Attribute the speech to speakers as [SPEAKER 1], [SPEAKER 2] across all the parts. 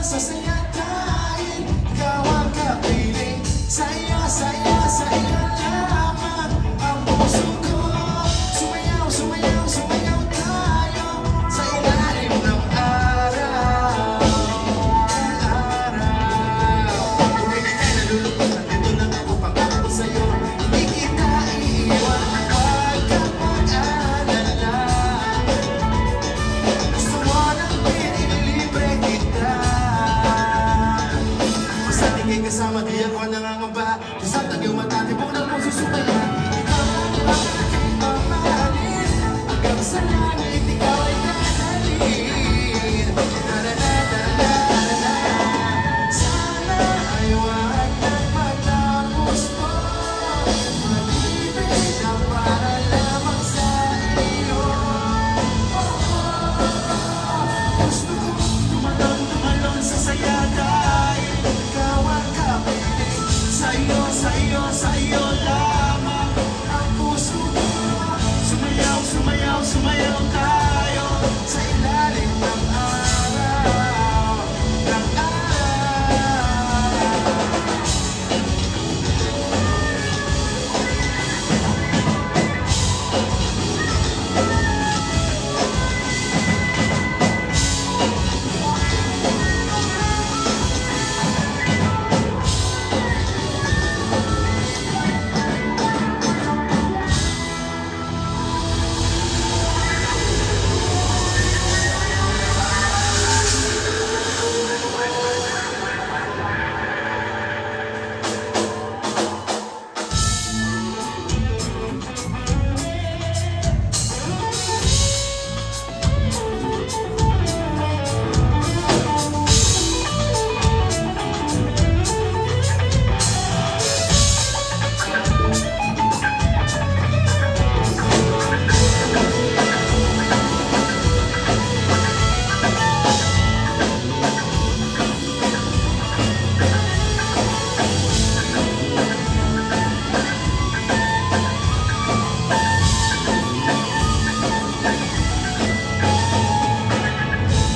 [SPEAKER 1] Sasaya dahil ikaw ang kapiling. Saya, saya, sa iyo lamang ang puso ko. Sumayaw, sumayaw, sumayaw tayo sa ilalim ng araw. Kung hindi ka nalulungkot, nandito lang ako pangako sa'yo. Hindi kita iiwan, huwag kang mag-alala. Gusto mo nang pinilibre kita. Basta tingin kasama, di ako nangangamba. Isang tagyo matatibok na puso sumaya. Ikaw ang aking mamahalin, hanggang sa langit ikaw ay dadalhin. Sana ay huwag nang matapos to. Mag-ibig na para lamang sa iyo. Gusto ko tumalon sa saya dahil ikaw ang kapiling. Sa'yo, sa'yo, sa'yo lamang ang puso ko. Sumayaw, sumayaw, sumayaw tayo sa ilalim ng araw, ng araw.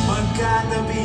[SPEAKER 1] Magkatabi